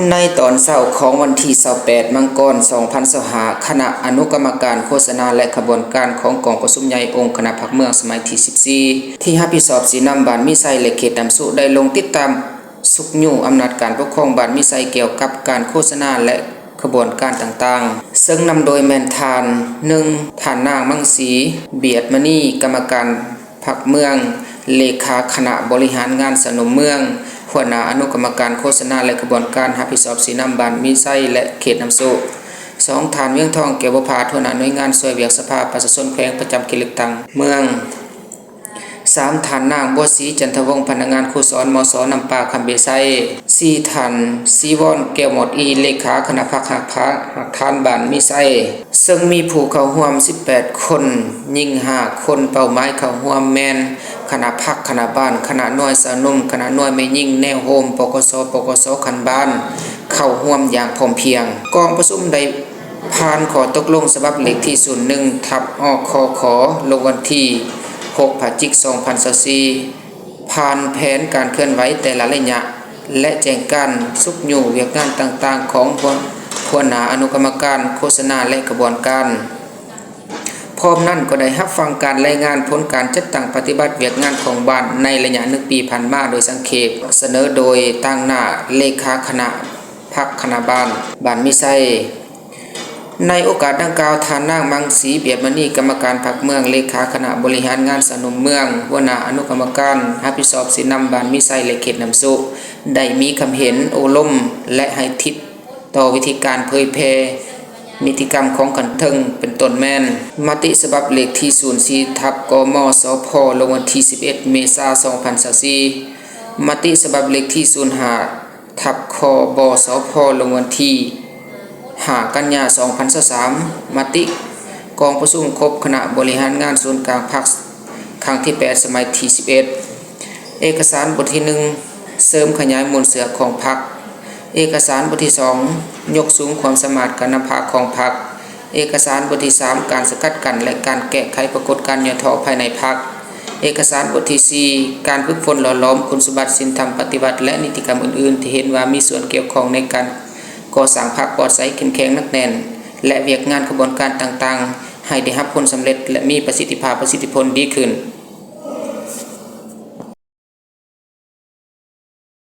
ในตอนเช้าของวันที่28มังกร2025คณะอนุกรรมการโฆษณาและขบวนการของกองประชุมใหญ่องค์คณะพรรคเมืองสมัยที่14ที่รับผิดชอบสีน้ำบ้านมิไซและเขตน้ำสุได้ลงติดตามสุกยู่อำนาจการปกครองบ้านมิไซเกี่ยวกับการโฆษณาและขบวนการต่างๆซึ่งนำโดยแมนทาน1ท่านนางมังสีเบียดมณีกรรมการพรรคเมืองเลขาคณะบริหารงานสนมเมืองหัวหน้าอนุกรรมการโฆษณาและกระบวนการรับผิดชอบสีน้ำบานมีไส้และเขตน้ำสุ2ฐานเวียงทองเกี่ยวกับหัวหน้าหน่วยงานช่วยเหลือสภาประชาชนแขวงประจำเขตเลือกตั้งเมือง3ฐานนางบัวศรีจันทวงศ์พนักงานครูสอนมสนำปาคำเบไซ4ฐานซีวอนแก้วหมดอีเลขาคณะพรรคหักทานบ้านมีไซซึ่งมีผู้เข้าร่วม18คนยิง5คนเป้าหมายเข้าร่วมแมนคณะพรรคคณะบ้านคณะน้อยสาวนุ่มคณะน้อยไม่ยิ่งแนวโฮมปกสคันบ้านเข้าร่วมอย่างพร้อมเพรียงกองประชุมได้ผ่านขอตกลงฉบับเลขที่01/อคขลงวันที่6 พฤศจิกายน 2024ผ่านแผนการเคลื่อนไหวแต่ละระยะและแจ้งการสุกอยู่เวียกงานต่างๆของหัวหน้าอนุกรรมการโฆษณาและกระบวนการพร้อมนั้นก็ได้รับฟังการรายงานผลการจัดตั้งปฏิบัติเวียกงานของบ้านในระยะ1 ปีผ่านมาโดยสังเขปเสนอโดยตั้งหน้าเลขาคณะพรรคคณะบ้านมิไซในโอกาสดังกล่าวท่านนางมังสีเบียดมณีกรรมการพรรคเมืองเลขาคณะบริหารงานสนมเมืองหัวหน้าอนุกรรมการรับผิดชอบสีน้ำบ้านมิไซและเขตน้ำสุได้มีคำเห็นโอล้มและให้ทิศต่อวิธีการเผยแพร่นิติกรรมของกันเทิงเป็นต้นแม่นมติฉบับเลขที่04/กมสพลงวันที่11 เมษายน 2024มติฉบับเลขที่05/คบสพลงวันที่5 กันยายน 2023มติกองประชุมครบคณะบริหารงานส่วนกลางพรรคครั้งที่8สมัยที่11เอกสารบทที่1เสริมขยายมูลเสือของพรรคเอกสารบทที่2ยกสูงความสามารถการนำพาของพรรคเอกสารบทที่3การสกัดกั้นและการแก้ไขปรากฏการณ์ย่อท้อภายในพรรคเอกสารบทที่4การฝึกฝนหล่อหลอมคุณสมบัติศีลธรรมปฏิบัติและนิติกรรมอื่นๆที่เห็นว่ามีส่วนเกี่ยวข้องในการก่อสร้างพรรคปลอดภัยเข้มแข็งนักแน่นและเวียกงานกระบวนการต่างๆให้ได้รับผลสำเร็จและมีประสิทธิผลดีขึ้น